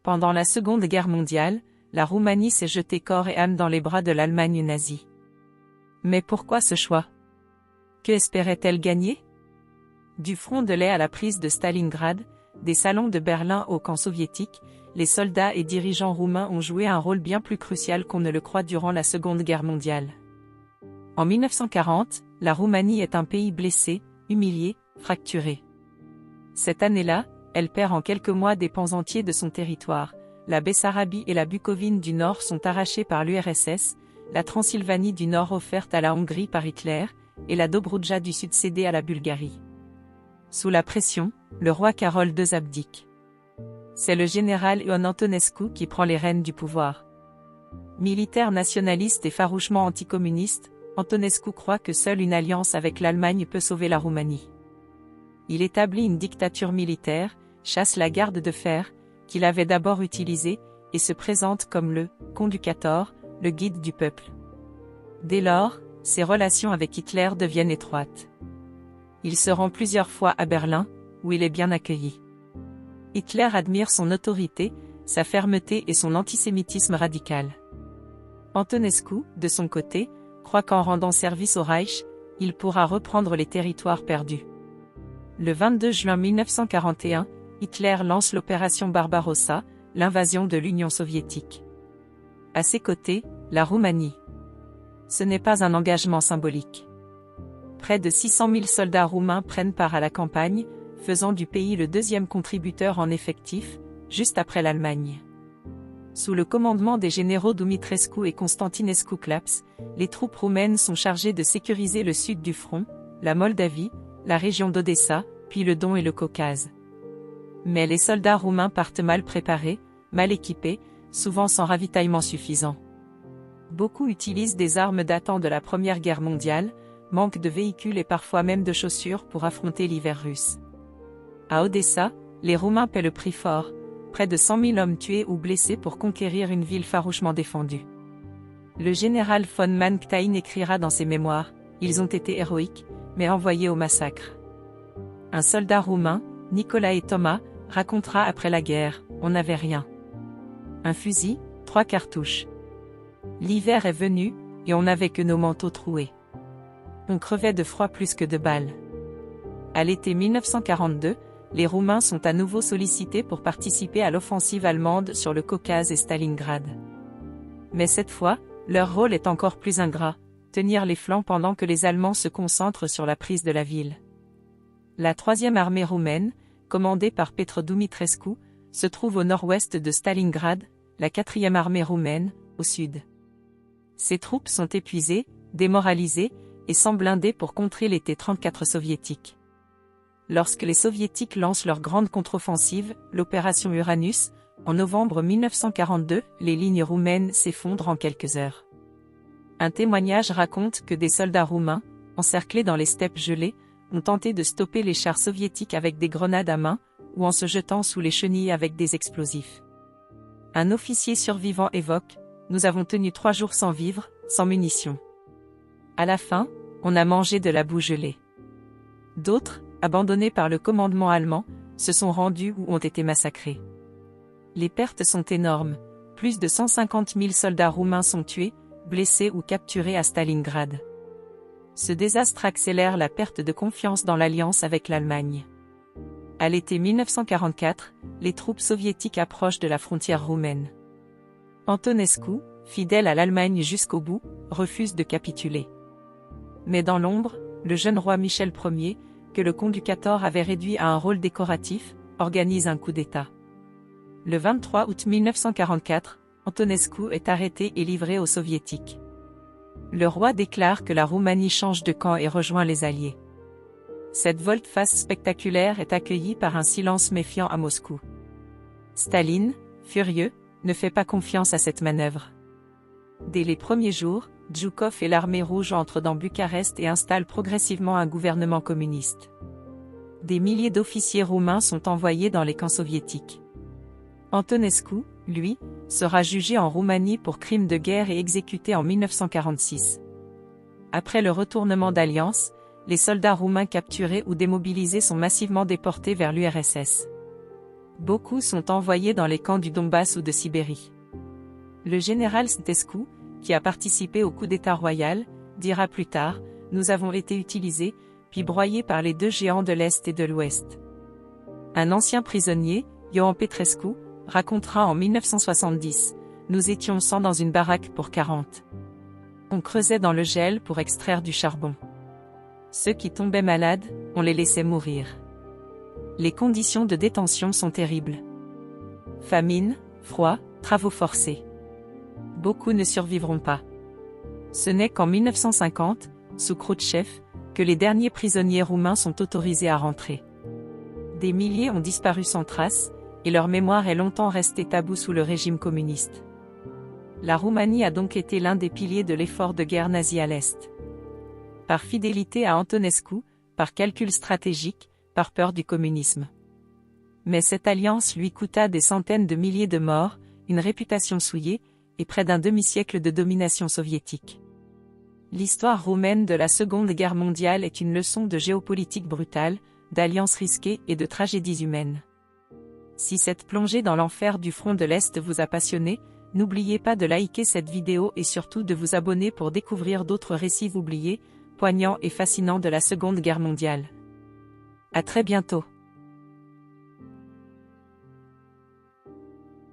Pendant la Seconde Guerre mondiale, la Roumanie s'est jetée corps et âme dans les bras de l'Allemagne nazie. Mais pourquoi ce choix? Que espérait-elle gagner? Du front de l'Est à la prise de Stalingrad, des salons de Berlin au camp soviétique, les soldats et dirigeants roumains ont joué un rôle bien plus crucial qu'on ne le croit durant la Seconde Guerre mondiale. En 1940, la Roumanie est un pays blessé, humilié, fracturé. Cette année-là, elle perd en quelques mois des pans entiers de son territoire. La Bessarabie et la Bucovine du Nord sont arrachées par l'URSS, la Transylvanie du Nord offerte à la Hongrie par Hitler, et la Dobroudja du Sud cédée à la Bulgarie. Sous la pression, le roi Carol II abdique. C'est le général Ion Antonescu qui prend les rênes du pouvoir. Militaire nationaliste et farouchement anticommuniste, Antonescu croit que seule une alliance avec l'Allemagne peut sauver la Roumanie. Il établit une dictature militaire, chasse la garde de fer, qu'il avait d'abord utilisée, et se présente comme le « conducator », le guide du peuple. Dès lors, ses relations avec Hitler deviennent étroites. Il se rend plusieurs fois à Berlin, où il est bien accueilli. Hitler admire son autorité, sa fermeté et son antisémitisme radical. Antonescu, de son côté, croit qu'en rendant service au Reich, il pourra reprendre les territoires perdus. Le 22 juin 1941, Hitler lance l'opération Barbarossa, l'invasion de l'Union soviétique. À ses côtés, la Roumanie. Ce n'est pas un engagement symbolique. Près de 600 000 soldats roumains prennent part à la campagne, faisant du pays le deuxième contributeur en effectif, juste après l'Allemagne. Sous le commandement des généraux Dumitrescu et Constantinescu Claps, les troupes roumaines sont chargées de sécuriser le sud du front, la Moldavie, la région d'Odessa, puis le Don et le Caucase. Mais les soldats roumains partent mal préparés, mal équipés, souvent sans ravitaillement suffisant. Beaucoup utilisent des armes datant de la Première Guerre mondiale, manquent de véhicules et parfois même de chaussures pour affronter l'hiver russe. À Odessa, les Roumains paient le prix fort, près de 100 000 hommes tués ou blessés pour conquérir une ville farouchement défendue. Le général von Manstein écrira dans ses mémoires « Ils ont été héroïques, mais envoyés au massacre ». Un soldat roumain, Nicolae Thomas, racontera après la guerre « On n'avait rien. Un fusil, 3 cartouches. L'hiver est venu, et on n'avait que nos manteaux troués. On crevait de froid plus que de balles. » À l'été 1942, les Roumains sont à nouveau sollicités pour participer à l'offensive allemande sur le Caucase et Stalingrad. Mais cette fois, leur rôle est encore plus ingrat, tenir les flancs pendant que les Allemands se concentrent sur la prise de la ville. La 3e armée roumaine, commandée par Petru Dumitrescu, se trouve au nord-ouest de Stalingrad, la 4e armée roumaine, au sud. Ces troupes sont épuisées, démoralisées, et sans blindés pour contrer les T-34 soviétiques. Lorsque les soviétiques lancent leur grande contre-offensive, l'opération Uranus, en novembre 1942, les lignes roumaines s'effondrent en quelques heures. Un témoignage raconte que des soldats roumains, encerclés dans les steppes gelées, ont tenté de stopper les chars soviétiques avec des grenades à main, ou en se jetant sous les chenilles avec des explosifs. Un officier survivant évoque « Nous avons tenu 3 jours sans vivres, sans munitions. À la fin, on a mangé de la boue gelée. » D'autres, abandonnés par le commandement allemand, se sont rendus ou ont été massacrés. Les pertes sont énormes, plus de 150 000 soldats roumains sont tués, blessés ou capturés à Stalingrad. Ce désastre accélère la perte de confiance dans l'alliance avec l'Allemagne. À l'été 1944, les troupes soviétiques approchent de la frontière roumaine. Antonescu, fidèle à l'Allemagne jusqu'au bout, refuse de capituler. Mais dans l'ombre, le jeune roi Michel Ier, que le conducator avait réduit à un rôle décoratif, organise un coup d'État. Le 23 août 1944, Antonescu est arrêté et livré aux soviétiques. Le roi déclare que la Roumanie change de camp et rejoint les Alliés. Cette volte-face spectaculaire est accueillie par un silence méfiant à Moscou. Staline, furieux, ne fait pas confiance à cette manœuvre. Dès les premiers jours, Djoukov et l'armée rouge entrent dans Bucarest et installent progressivement un gouvernement communiste. Des milliers d'officiers roumains sont envoyés dans les camps soviétiques. Antonescu, lui, sera jugé en Roumanie pour crimes de guerre et exécuté en 1946. Après le retournement d'alliance, les soldats roumains capturés ou démobilisés sont massivement déportés vers l'URSS. Beaucoup sont envoyés dans les camps du Donbass ou de Sibérie. Le général Stescu, qui a participé au coup d'État royal, dira plus tard, « Nous avons été utilisés, puis broyés par les deux géants de l'Est et de l'Ouest. » Un ancien prisonnier, Ioan Petrescu, racontera en 1970, « Nous étions 100 dans une baraque pour 40. On creusait dans le gel pour extraire du charbon. Ceux qui tombaient malades, on les laissait mourir. Les conditions de détention sont terribles. Famine, froid, travaux forcés. Beaucoup ne survivront pas. Ce n'est qu'en 1950, sous Khrouchtchev, que les derniers prisonniers roumains sont autorisés à rentrer. Des milliers ont disparu sans trace, et leur mémoire est longtemps restée taboue sous le régime communiste. La Roumanie a donc été l'un des piliers de l'effort de guerre nazi à l'Est. Par fidélité à Antonescu, par calcul stratégique, par peur du communisme. Mais cette alliance lui coûta des centaines de milliers de morts, une réputation souillée, et près d'un demi-siècle de domination soviétique. L'histoire roumaine de la Seconde Guerre mondiale est une leçon de géopolitique brutale, d'alliances risquées et de tragédies humaines. Si cette plongée dans l'enfer du front de l'Est vous a passionné, n'oubliez pas de liker cette vidéo et surtout de vous abonner pour découvrir d'autres récits oubliés, poignants et fascinants de la Seconde Guerre mondiale. À très bientôt.